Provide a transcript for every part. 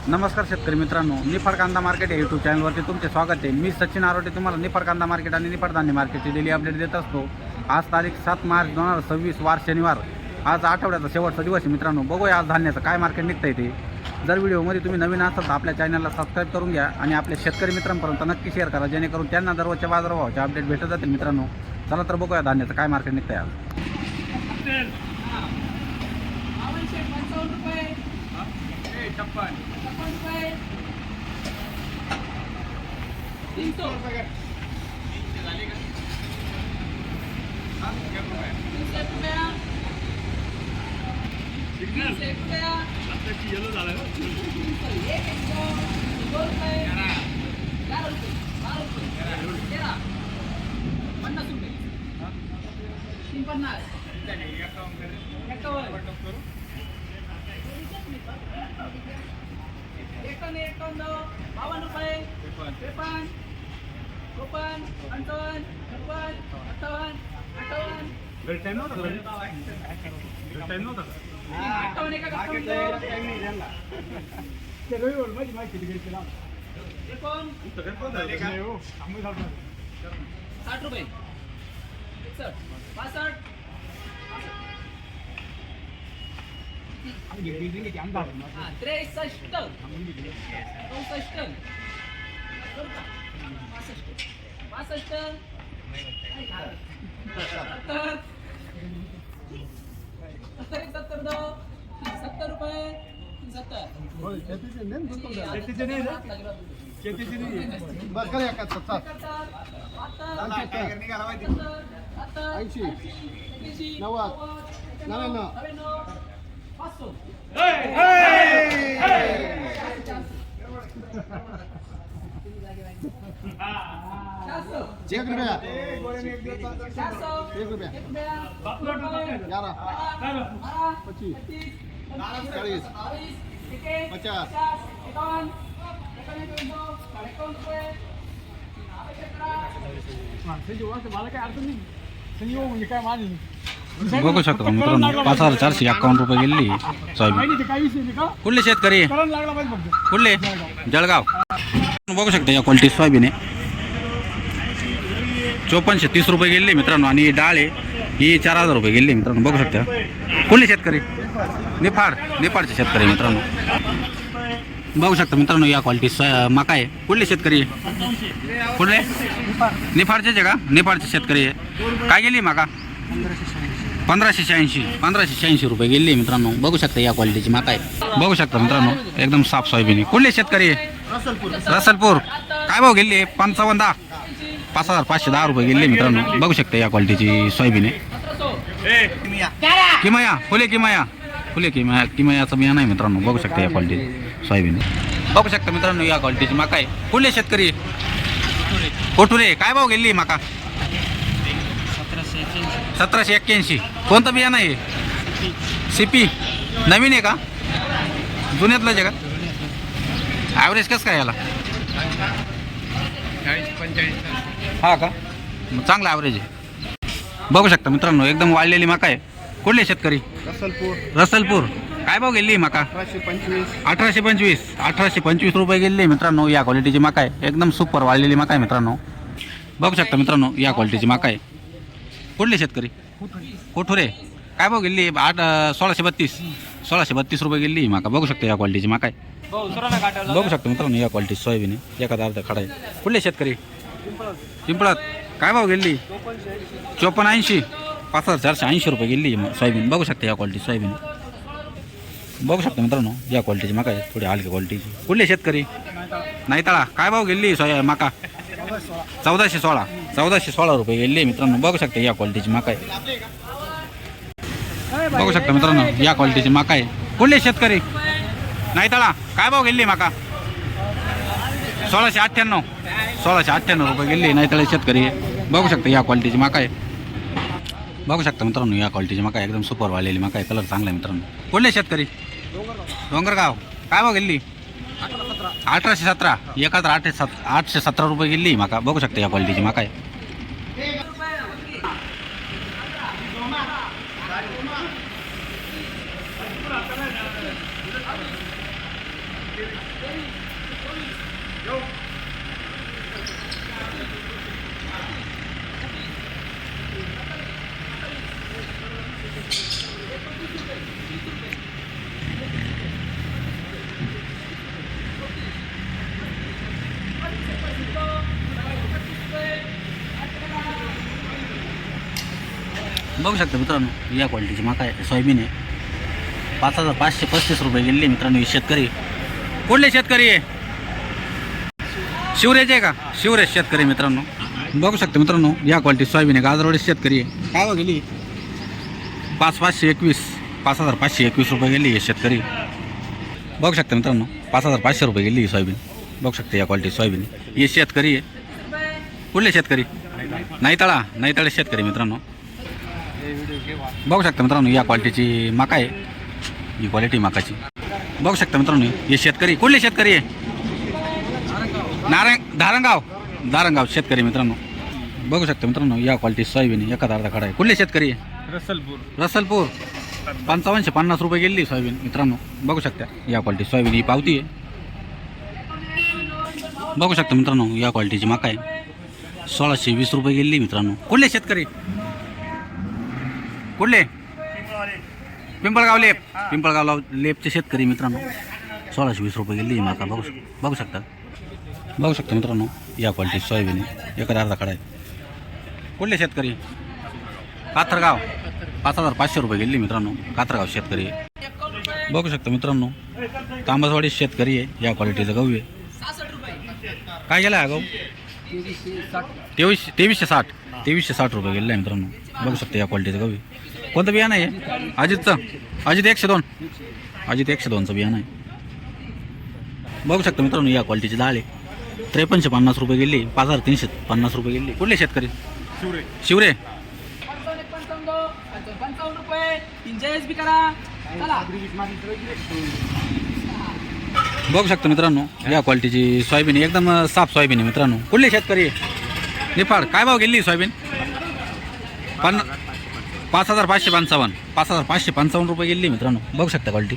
नमस्कार शेतकरी मित्रांनो, निफाड कांदा मार्केट या यूट्यूब चॅनलवरती तुमचे स्वागत आहे। मी सचिन आरोटे तुम्हाला निफाड कांदा मार्केट आणि निफाड धान्य मार्केटची डेली अपडेट देत असतो। आज तारीख 7 मार्च 2026 वार शनिवार। आज आठवड्याचा शेवटचा दिवस आहे मित्रांनो। बघूया आज धान्याचं काय मार्केट निघतंय ते। जर व्हिडिओमध्ये तुम्ही नवीन असाल तर आपल्या चॅनलला सबस्क्राईब करून घ्या आणि आपल्या शेतकरी मित्रांपर्यंत नक्की शेअर करा, जेणेकरून त्यांना दररोजच्या बाजारभावाचे अपडेट भेटत जातील मित्रांनो। चला तर बघूया धान्याचं काय मार्केट निघतंय आज। बघू शकतो मित्रांनो, 5451 रुपये गेली सोयाबीन। कुठले शेतकरी, कुठले? जळगाव। बघू शकता या क्वालिटी सोयाबीन आहे, 5430 रुपये गेली मित्रांनो। आणि डाळ आहे ही 4000 रुपये गेली मित्रांनो। बघू शकता कुठले शेतकरी, निफाडचे शेतकरी मित्रांनो। बघू शकता मित्रांनो या क्वालिटी मका आहे। कुठले शेतकरी, कुठले? निफाडचेच आहे का? निफाडचे शेतकरी आहे। काय गेली मका? 1586 रुपये गेली मित्रांनो। बघू शकता या क्वालिटीची मका आहे। बघू शकता मित्रांनो एकदम साफ सोयाबीन आहे। कुठले शेतकरी? रसलपूर। काय भाव गेली? 5510 रुपये गेले मित्रांनो। बघू शकता या क्वालिटीची सोयाबीन आहे। किमया, फुले किमयाचं बियाणं आहे मित्रांनो। बघू शकता या क्वालिटीची सोयाबीन आहे। बघू शकता मित्रांनो या क्वालिटीची मका आहे। कुठले शेतकरी? कोठुरे। काय भाव गेली मका? 1781। कोणतं बियाणं आहे? सीपी। नवीन आहे का? जुन्यातलंच आहे का? ॲव्हरेज कसं काय याला? 40-45 हा का? चांगला ॲव्हरेज आहे। बघू शकता मित्रांनो एकदम वाळलेली मका आहे। कुठले शेतकरी? रसलपूर। काय भाव गेली मका? 1825 रुपये गेली मित्रांनो। या क्वालिटीची मका आहे, एकदम सुपर वाळलेली मका आहे मित्रांनो। बघू शकता मित्रांनो या क्वालिटीची मका आहे। कुठले शेतकरी? कोठुरे। काय भाव गेली? 1632 रुपये गेली मका। बघू शकता या क्वालिटीची मका आहे। बघू शकता मित्रांनो या क्वालिटी सोयाबीन आहे, एखादा अर्धा खडा आहे। कुठले शेतकरी? पिंपळात। काय भाव गेली? 5480। 5480 रुपये गेली सोयाबीन। बघू शकता या क्वालिटी सोयाबीन। बघू शकता मित्रांनो या क्वालिटीची मका आहे, थोडी हलकी क्वालिटीची। कुठले शेतकरी? नाहीतळा। काय भाव गेली मका? 1416 रुपये गेली मित्रांनो। बघू शकता या क्वालिटीची मका आहे। बघू शकता मित्रांनो या क्वालिटीची मका आहे। कुठले शेतकरी? नाहीतळा। काय भाव गेली मका? 1698 रुपये गेली नाहीतळे शेतकरी। बघू शकता या क्वालिटीची मका आहे। बघू शकता मित्रांनो या क्वालिटीची मका एकदम सुपर वाळलेली मका आहे, कलर चांगला आहे मित्रांनो। कुठले शेतकरी? डोंगरगाव। काय भाव गेली? 1817। 817 रुपये गेली मका। बघू शकता या क्वालिटीची मका आहे। बघू शकता मित्रांनो या क्वालिटीची मका आहे, सोयाबीन आहे. 5535 रुपये गेले मित्रांनो. हे शेतकरी कुठले शेतकरी आहे? शिवरेचे आहे का? शिवरेज शेतकरी मित्रांनो. बघू शकता मित्रांनो या क्वालिटी सोयाबीन आहे. गाजरवाडी शेतकरी आहे. काय बघ गेली 5521 5521 रुपये गेली हे शेतकरी. बघू शकता मित्रांनो 5500 रुपये गेली सोयाबीन. बघू शकता या क्वालिटी सोयाबीन हे शेतकरी आहे. कुठले शेतकरी? नाईताळा शेतकरी मित्रांनो. बघू शकता मित्रांनो या क्वालिटीची मका आहे. ही क्वालिटी मकाची बघू शकता मित्रांनो. हे शेतकरी कुठले शेतकरी आहे? धारणगाव शेतकरी मित्रांनो. बघू शकता मित्रांनो या क्वालिटी सोयाबीन एका अर्धा खडा आहे. कुठले शेतकरी आहे? रसलपूर 5550 रुपये गेली सोयाबीन मित्रांनो. बघू शकता या क्वालिटी सोयाबीन ही पावती आहे. बघू शकता मित्रांनो या क्वालिटीची मका आहे. 1620 रुपये गेली मित्रांनो. कुठले शेतकरी? कुठले? पिंपळगाव लेपचे शेतकरी मित्रांनो. 1620 रुपये गेली मका. बघू शकता मित्रांनो या क्वालिटी सोयाबीन एका अर्धा खडा आहे. कुठले शेतकरी? काथरगाव 5500 रुपये गेली मित्रांनो. काथरगाव शेतकरी आहे. बघू शकता मित्रांनो तांबसवाडी शेतकरी आहे. या क्वालिटीचं गहू आहे. काय गेला हा गहू? 2360 रुपये गेलेला आहे मित्रांनो. बघू शकता या क्वालिटीचं गहू आहे. कोणतं बियाणं आहे? अजित 102चं बियाणं आहे. बघू शकता मित्रांनो या क्वालिटीची डाळ आहे. 5350 रुपये गेली. 5350 रुपये गेली. कुठले शेतकरी? शिवरे बघू शकता मित्रांनो या क्वालिटीची सोयाबीन एकदम साफ सोयाबीन आहे मित्रांनो. कुठले शेतकरी? निफाड. काय भाव गेली सोयाबीन? 5555 रुपये गेली मित्रांनो. बघू शकता क्वालिटी.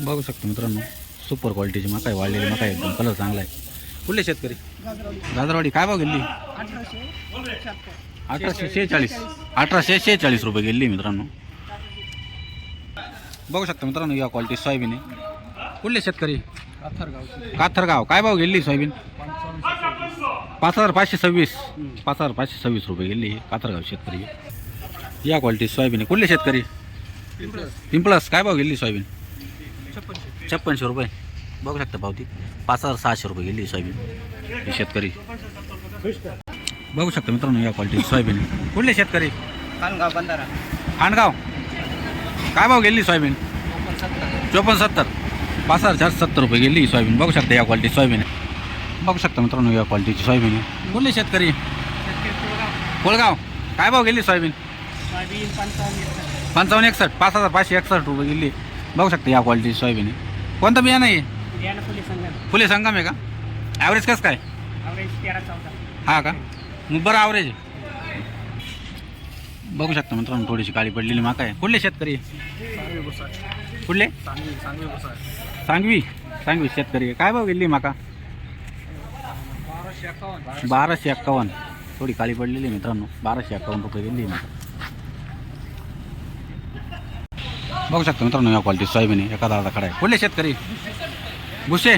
बघू शकतो मित्रांनो सुपर क्वालिटीची मका आहे. वाळलेली मका आहे. एकदम कलर चांगला आहे. कुठले शेतकरी? गाजरवाडी. काय भाव गेली? 1846 रुपये गेली मित्रांनो. बघू शकता मित्रांनो या क्वालिटी सोयाबीन आहे. कुठले शेतकरी? काथरगाव. काय भाव गेली सोयाबीन? 5526 रुपये गेली. काथरगाव शेतकरी या क्वालिटी सोयाबीन आहे. कुठले शेतकरी? पिंपळस. काय भाव गेली सोयाबीन? 5600 रुपये. बघू शकता पावती. 5600 रुपये गेली सोयाबीन ही शेतकरी. बघू शकता मित्रांनो या क्वालिटी सोयाबीन आहे. कुठले शेतकरी? खांडगाव. काय भाव गेली सोयाबीन? 5470. 5470 रुपये गेली सोयाबीन. बघू शकता या क्वालिटी सोयाबीन आहे. बघू शकता मित्रांनो या क्वालिटीची सोयाबीन आहे. कुठले शेतकरी? कोळगाव. काय भाव गेली सोयाबीन? 5561. 5561 रुपये गेली. बघू शकता या क्वालिटीची सोयाबीन आहे. कोणतं बियाणं आहे? फुले संगम आहे का? ॲव्हरेज कसं काय? हा का? मग बरं ॲव्हरेज. बघू शकता मित्रांनो थोडीशी काळी पडलेली माका आहे. कुठले शेतकरी? कुठले? सांगवी शेतकरी आहे. काय भाव गेली माका? 1251. थोडी काळी पडलेली मित्रांनो. 1251 रुपये गेली माका. बघू शकता मित्रांनो या क्वालिटी सोयाबीन आहे. एखादा अर्धा खडा आहे. कुठले शेतकरी? भुसे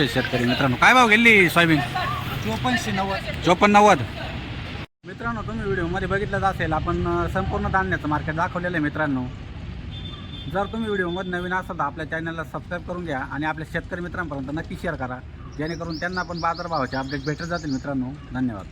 शेतकरी मित्रांनो. काय भाव गेली सोयाबीन? 5490. मित्रांनो तुम्ही व्हिडिओमध्ये बघितलंच असेल आपण संपूर्ण धान्याचं मार्केट दाखवलेलं आहे मित्रांनो. जर तुम्ही व्हिडिओमध्ये नवीन असाल तर आपल्या चॅनलला सबस्क्राईब करून घ्या आणि आपल्या शेतकरी मित्रांपर्यंत नक्की शेअर करा जेणेकरून त्यांना पण बाजारभावाचे अपडेट भेटत जातील मित्रांनो. धन्यवाद.